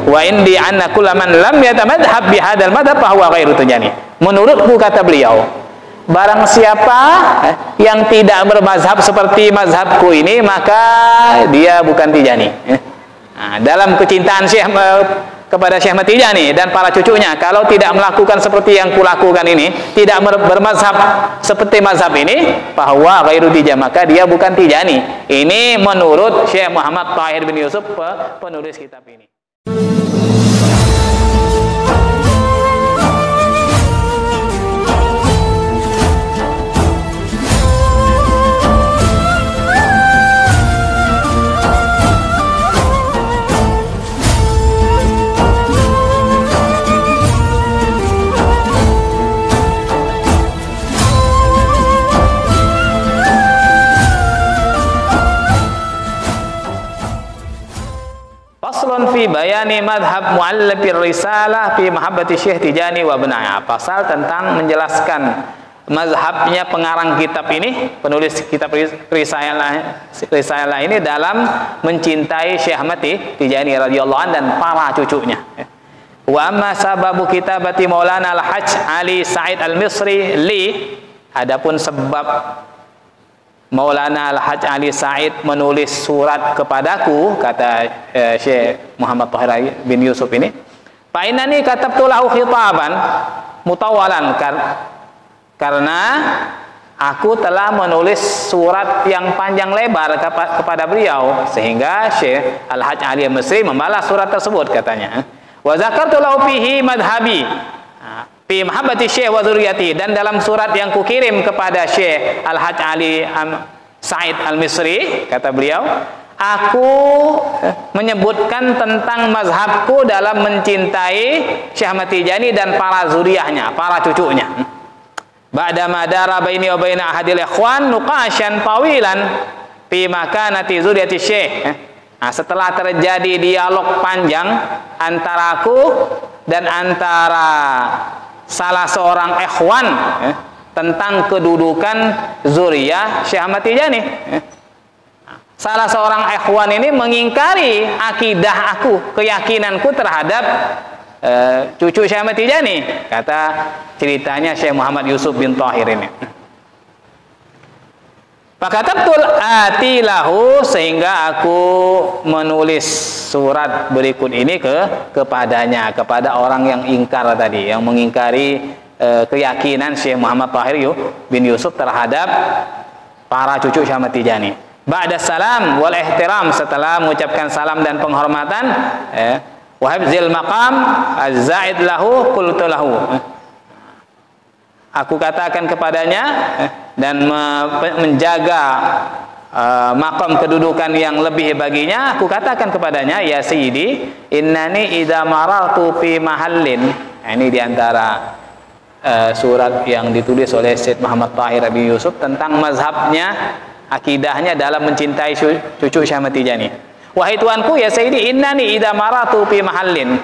wa indi anna kullaman lam yatamadhhab bihadzal madhhab fa huwa ghairu Tijani. Menurutku, kata beliau, barang siapa yang tidak bermazhab seperti mazhabku ini, maka dia bukan Tijani. Nah, dalam kecintaan Syekh kepada Syekh Ahmad Tijani dan para cucunya, kalau tidak melakukan seperti yang kulakukan ini, tidak bermazhab seperti mazhab ini, bahwa ghairu Tijani, maka dia bukan Tijani. Ini menurut Syekh Muhammad Tahir bin Yusuf, penulis kitab ini. Fi bayani madhab muallafir risalah fi mahabbati Syekh Tijani wa benaya. Pasal tentang menjelaskan mazhabnya pengarang kitab ini, penulis kitab risalah ini dalam mencintai Syekh Ahmad Tijani radhiyallahu anhu dan para cucunya. Wa amma sababu kitabati Maulana Al-Hajj Ali Said Al-Misri li, adapun sebab Maulana Al-Hajj Ali Said menulis surat kepadaku, kata Syekh Muhammad Tahir bin Yusuf ini, fa innani katabtu lahu khitaban mutawalan, karena aku telah menulis surat yang panjang lebar kepada beliau, sehingga Syekh Al-Hajj Ali Misri membalas surat tersebut, katanya. Wa zakartu lahu fihi madhhabi fi mahabbati Syekh wa dzurriyyati, dan dalam surat yang kukirim kepada Syekh Al-Hajj Ali Said Al-Misri, kata beliau, aku menyebutkan tentang mazhabku dalam mencintai Syekh Ahmad Tijani dan para zuriyahnya, para cucunya. Ba'da madara baini wa baina ahadil ikhwan nuqashan tawilan fi makanati zuriyati Syekh. Nah, setelah terjadi dialog panjang antara aku dan antara salah seorang ikhwan tentang kedudukan zuriyah Syekh Ahmad Tijani. Salah seorang ikhwan ini mengingkari akidah aku, keyakinanku terhadap cucu Syekh Ahmad Tijani, kata ceritanya Syekh Muhammad Yusuf bin Tahir ini. Fakatabtul atilahu, sehingga aku menulis surat berikut ini kepadanya, kepada orang yang ingkar tadi, yang mengingkari keyakinan Syekh Muhammad Tahir bin Yusuf terhadap para cucu Syekh Ahmad Tijani. Ba'da salam wal ihtiram, setelah mengucapkan salam dan penghormatan, wa hifzil maqam az-zaid lahu qultu lahu, aku katakan kepadanya, dan menjaga maqam kedudukan yang lebih baginya, aku katakan kepadanya, ya sayyidi, innani idza marartu fi mahallin. Ini diantara surat yang ditulis oleh Syekh Muhammad Tahir bin Yusuf tentang mazhabnya, akidahnya dalam mencintai cucu Syekh Ahmad Tijani. Wahai tuanku, ya sayyidi, innani idza marartu fi mahallin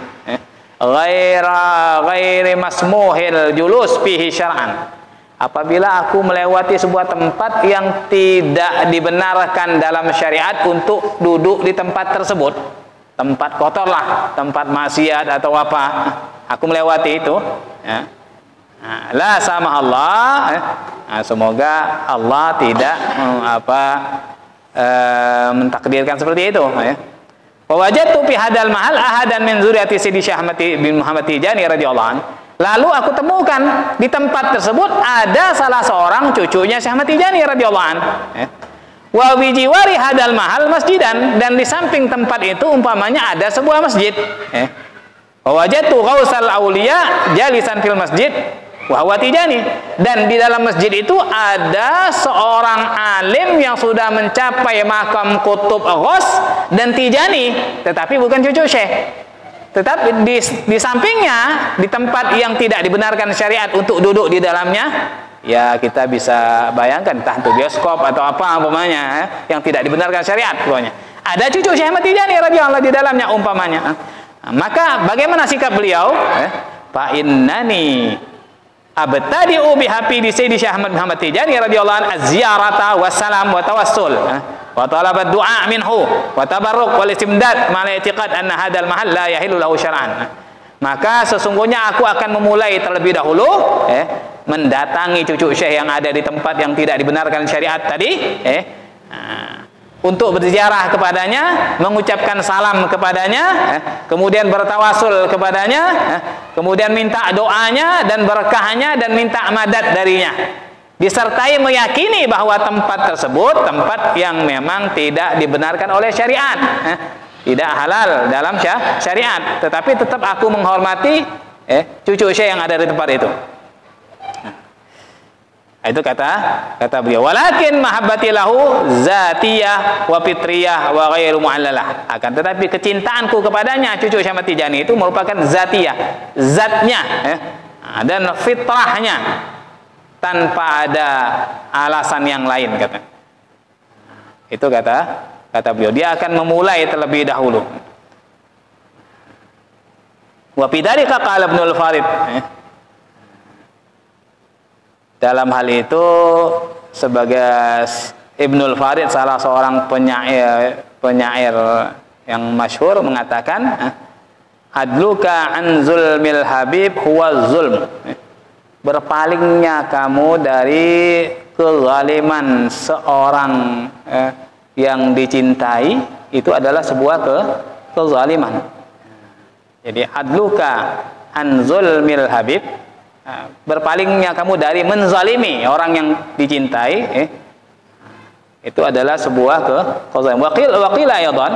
ghairi masmuhil julus fihi syar'an, apabila aku melewati sebuah tempat yang tidak dibenarkan dalam syariat untuk duduk di tempat tersebut, tempat kotor lah, tempat maksiat atau apa, aku melewati itu, ya. La sama Allah, semoga Allah tidak mentakdirkan seperti itu, ya. Wajadtu fi hadal mahal ahadan min zuriyati Sidi Syekh Ahmad bin Muhammad Tijani radhiyallahu anhu. Lalu aku temukan di tempat tersebut ada salah seorang cucunya Syekh Ahmad Tijani radhiyallahu anhu. Wa bi jiwari hadal mahal masjidan, dan di samping tempat itu umpamanya ada sebuah masjid. Wajadtu ghausal auliya jalisan fil masjid wa huwa Tijani, dan di dalam masjid itu ada seorang alim yang sudah mencapai makam kutub Ghaus dan Tijani, tetapi bukan cucu Syekh. Tetapi di sampingnya, di tempat yang tidak dibenarkan syariat untuk duduk di dalamnya, ya kita bisa bayangkan, entah itu bioskop atau apa umpamanya, yang tidak dibenarkan syariat pokoknya, ada cucu Syekh Ahmad Tijani radhiyallahu di dalamnya umpamanya. Maka bagaimana sikap beliau? Fa innani abtadi'u bihafidi Sayyidi Syekh Ahmad Muhammad Tijani radhiyallahu anhu az-ziyarata wassalam wa tawassul. wa talabat du'a minhu wa tabarruk wal istimdad ma'al i'tiqad anna hadzal mahal la yahillu lahu syar'an. Maka sesungguhnya aku akan memulai terlebih dahulu mendatangi cucu syekh yang ada di tempat yang tidak dibenarkan syariat tadi, untuk berziarah kepadanya, mengucapkan salam kepadanya, kemudian bertawasul kepadanya, kemudian minta doanya dan berkahnya dan minta madad darinya, disertai meyakini bahwa tempat tersebut tempat yang memang tidak dibenarkan oleh syariat, tidak halal dalam syariat, tetapi tetap aku menghormati cucu syekh yang ada di tempat itu. Itu kata beliau, walakin mahabbati lahu zatiyah wa fitriyah wa ghairu mu'allalah. Akan tetapi kecintaanku kepadanya cucu Syekh Ahmad Tijani itu merupakan zatiyah, zatnya, dan fitrahnya, tanpa ada alasan yang lain, kata. Itu kata beliau, dia akan memulai terlebih dahulu. Wa bidzalika qala Ibnul Farid. Dalam hal itu, sebagai Ibnul Farid, salah seorang penyair yang masyhur, mengatakan, adluka an zulmil habib huwa zulm. Berpalingnya kamu dari kezaliman seorang yang dicintai itu adalah sebuah kezaliman. Jadi adluka an zulmil habib, berpalingnya kamu dari menzalimi orang yang dicintai, itu adalah sebuah kezaliman. Waqila aydan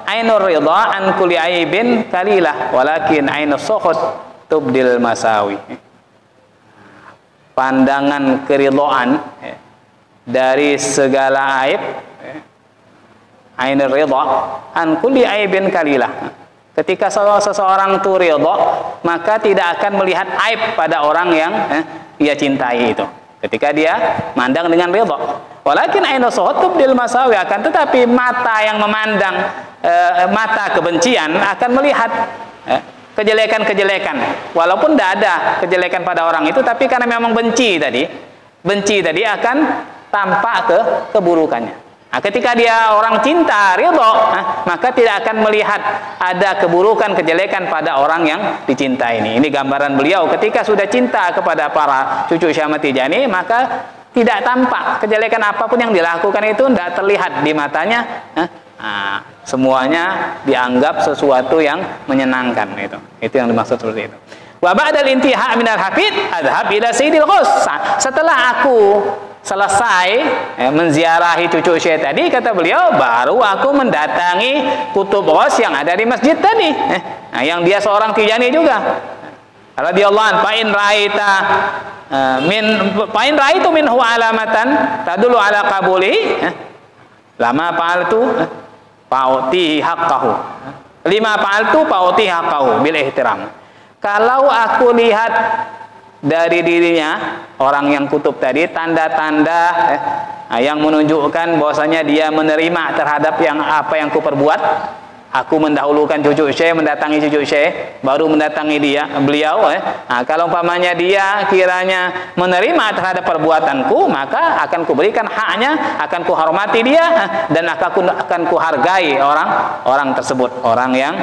ainur ridha an kulli aibin kalilah walakin ainus sukhut tubdil masawi. Pandangan keridhaan dari segala aib, ainur ridha an kulli aibin kalilah. Ketika seseorang itu ridha, maka tidak akan melihat aib pada orang yang ia cintai itu. Ketika dia mandang dengan ridha. Walakin ainu suhutub bil masawi, akan tetapi mata yang memandang mata kebencian akan melihat kejelekan-kejelekan. Walaupun tidak ada kejelekan pada orang itu, tapi karena memang benci tadi akan tampak keburukannya. Nah, ketika dia orang cinta, ridho, maka tidak akan melihat ada keburukan, kejelekan pada orang yang dicintai ini. Ini gambaran beliau ketika sudah cinta kepada para cucu Syekh Ahmad Tijani, maka tidak tampak kejelekan apapun yang dilakukan itu tidak terlihat di matanya. Semuanya dianggap sesuatu yang menyenangkan. Itu yang dimaksud seperti itu. Wa ba'dal intiha' minal hafid adhab ila sayyidil ghus. Setelah aku selesai menziarahi cucu Syekh tadi, kata beliau, baru aku mendatangi Kutub Ghaus yang ada di masjid tadi, yang dia seorang Tijani juga. Radhiyallahu anhu, fa in raitu minhu alamatan tadullu ala qabuli lama fa'altu fa'uti haqqahu lima fa'altu fa'uti haqqahu bil ihtiram. Kalau aku lihat dari dirinya orang yang kutub tadi tanda-tanda yang menunjukkan bahwasanya dia menerima terhadap apa yang kuperbuat, aku mendahulukan cucu Syekh, mendatangi cucu Syekh, baru mendatangi beliau. Kalau umpamanya dia kiranya menerima terhadap perbuatanku, maka akan kuberikan haknya, akan kuhormati dia, dan akan kuhargai orang tersebut, orang yang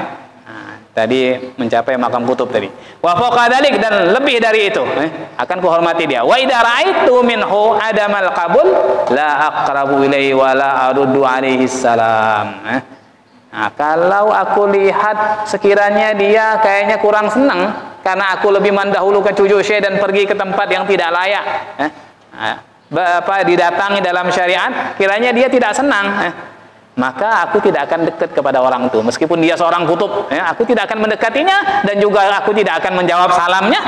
tadi mencapai makam kutub tadi. Wa fawqa dzalik, dan lebih dari itu, akan kuhormati dia. Wa idza ra'aitu minhu adamal qabul la aqrabu ilaihi wa la aruddu alaihi salam. Nah, kalau aku lihat sekiranya dia kayaknya kurang senang karena aku lebih mendahulukan cucu Syekh dan pergi ke tempat yang tidak layak, didatangi dalam syariat, kiranya dia tidak senang, maka aku tidak akan dekat kepada orang itu, meskipun dia seorang kutub, aku tidak akan mendekatinya, dan juga aku tidak akan menjawab salamnya.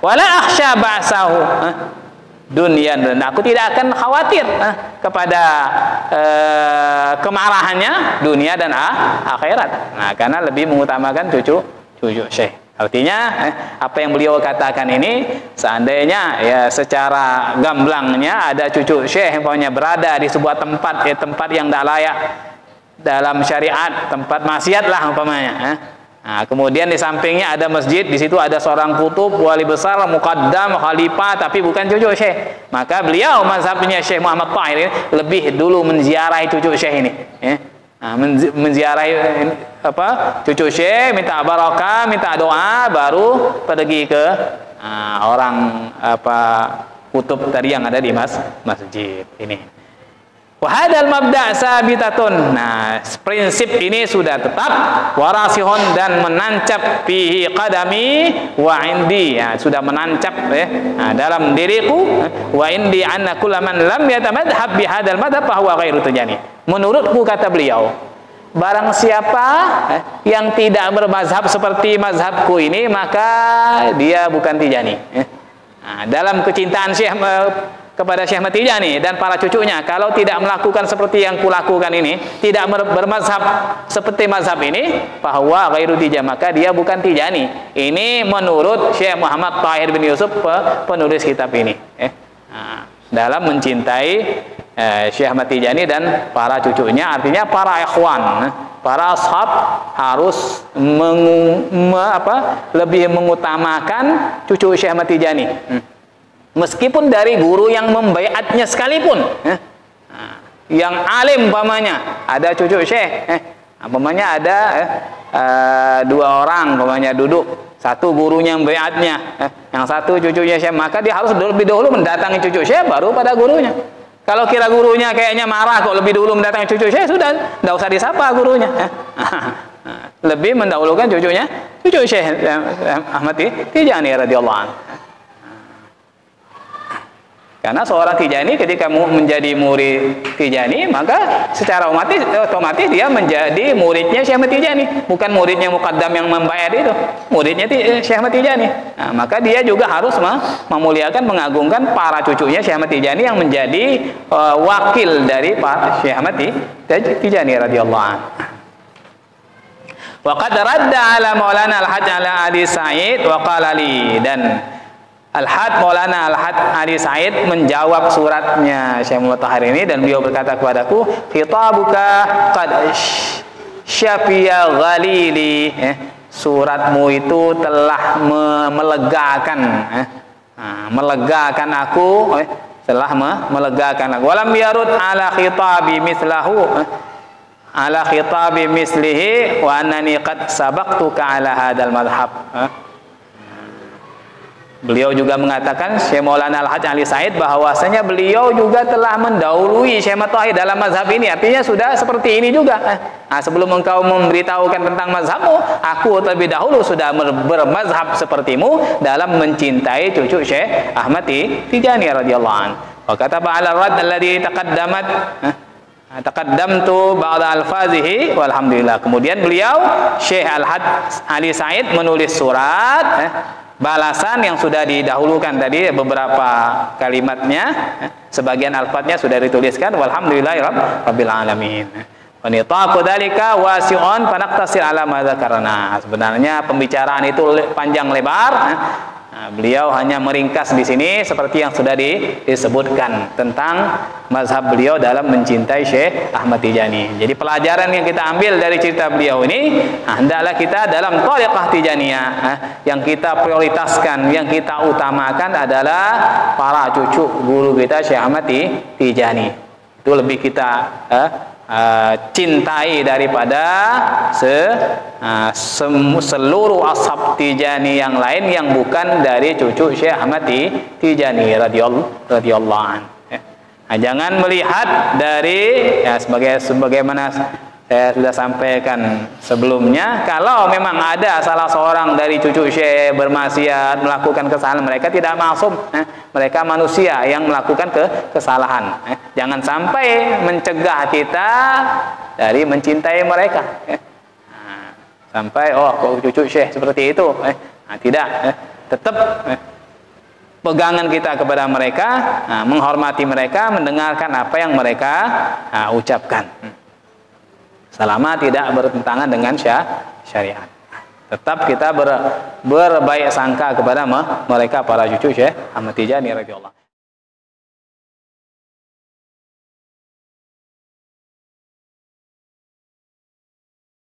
Wala akhsha ba'sahu dunyan, dan aku tidak akan khawatir kepada kemarahannya dunia dan akhirat. Nah, karena lebih mengutamakan cucu Syekh. Artinya apa yang beliau katakan ini, seandainya ya secara gamblangnya ada cucu Syekh yang berada di sebuah tempat, tempat yang tidak layak dalam syariat, tempat maksiat lah umpamanya, Nah, kemudian di sampingnya ada masjid, di situ ada seorang kutub, wali besar, muqaddam, khalifah, tapi bukan cucu Syekh. Maka beliau mazhabnya Syekh Muhammad Tahir ini lebih dulu menziarahi cucu Syekh ini, ya. Nah, menziarahi cucu Syekh, minta barakah, minta doa, baru pergi ke orang kutub tadi yang ada di masjid ini. Wahadal mabda' sabitatun. Nah, prinsip ini sudah tetap warasihun dan menancap fihi qadami wa indi. Ya, sudah menancap dalam diriku wa indi anna kullaman lam yatamadhhab bi hadzal madhhab fa huwa ghairu tijani. Menurutku, kata beliau, barang siapa yang tidak bermazhab seperti mazhabku ini, maka dia bukan Tijani. Nah, dalam kecintaan Syekh kepada Syekh Ahmad Tijani dan para cucunya, kalau tidak melakukan seperti yang kulakukan ini, tidak bermazhab seperti mazhab ini, bahwa ghairu tijani, maka dia bukan Tijani. Ini menurut Syekh Muhammad Tahir bin Yusuf, penulis kitab ini, dalam mencintai Syekh Ahmad Tijani dan para cucunya, artinya para ikhwan, para ashab harus lebih mengutamakan cucu Syekh Ahmad Tijani. Meskipun dari guru yang membaiatnya sekalipun, yang alim, umpamanya ada cucu Syekh, umpamanya ada dua orang, umpamanya duduk, satu gurunya membaiatnya, yang satu cucunya Syekh, maka dia harus lebih dahulu mendatangi cucu Syekh baru pada gurunya. Kalau kira gurunya kayaknya marah kok lebih dulu mendatangi cucu Syekh, sudah tidak usah disapa gurunya. Lebih mendahulukan cucunya, cucu Syekh Ahmad Tijani radhiyallahu anhu. Karena seorang Tijani ketika menjadi murid Tijani, maka secara otomatis dia menjadi muridnya Syekh Ahmad Tijani, bukan muridnya muqaddam yang membayar itu, muridnya Syekh Ahmad Tijani. Nah, maka dia juga harus memuliakan, mengagungkan para cucunya Syekh Ahmad Tijani yang menjadi wakil dari Pak Syekh Ahmad Tijani radhiyallahu anhu. Wa qad radda ala Maulana Al-Hajj ala Adi Sa'id wa qala li, dan Al-Had Maulana Al-Had Ali Said menjawab suratnya Syekh Muhammad Tahir ini, dan beliau berkata kepadaku, khitabuka qad syafiya ghalili, suratmu itu telah melegakan aku, telah melegakan aku. Walam yarud ala khitabi mislahu ala khitabi mislihi wa annani qad sabaqtuka ala hadzal madhhab. Beliau juga mengatakan, Syekh Maulana Al-Hajj Ali Said, bahwasanya beliau juga telah mendahului Syekh Ahmad Tahir dalam mazhab ini, artinya sudah seperti ini juga. Sebelum engkau memberitahukan tentang mazhabmu, aku terlebih dahulu sudah bermazhab sepertimu dalam mencintai cucu Syekh Ahmad Tijani radhiyallahu anhu. Wa kataba ala rad alladhi taqaddamtu ba'da alfazihi walhamdulillah. Kemudian beliau Syekh Al-Hajj Ali Said menulis surat balasan yang sudah didahulukan tadi, beberapa kalimatnya, sebagian alfatnya sudah dituliskan. Walhamdulillahirabbil alamin. Wa nitaqu dzalika wasi'un fanaqtasir ala ma dzakarna. Sebenarnya pembicaraan itu panjang lebar. Beliau hanya meringkas di sini seperti yang sudah disebutkan tentang mazhab beliau dalam mencintai Syekh Ahmad Tijani. Jadi pelajaran yang kita ambil dari cerita beliau ini, hendaklah kita dalam thariqah Tijaniyah, yang kita prioritaskan, yang kita utamakan adalah para cucu guru kita Syekh Ahmad Tijani. Itu lebih kita cintai daripada seluruh ashab Tijani yang lain yang bukan dari cucu Syekh Ahmad Tijani radhiyallahu anhu. Jangan melihat dari, sebagaimana saya sudah sampaikan sebelumnya, kalau memang ada salah seorang dari cucu Syekh bermaksiat, melakukan kesalahan, mereka tidak maksum, mereka manusia yang melakukan kesalahan. Jangan sampai mencegah kita dari mencintai mereka, sampai kok cucu Syekh seperti itu, tidak, tetap pegangan kita kepada mereka, menghormati mereka, mendengarkan apa yang mereka ucapkan, selama tidak bertentangan dengan syariat. Tetap kita berbaik sangka kepada mereka para cucu Syekh Ahmad Tijani radhiyallahu.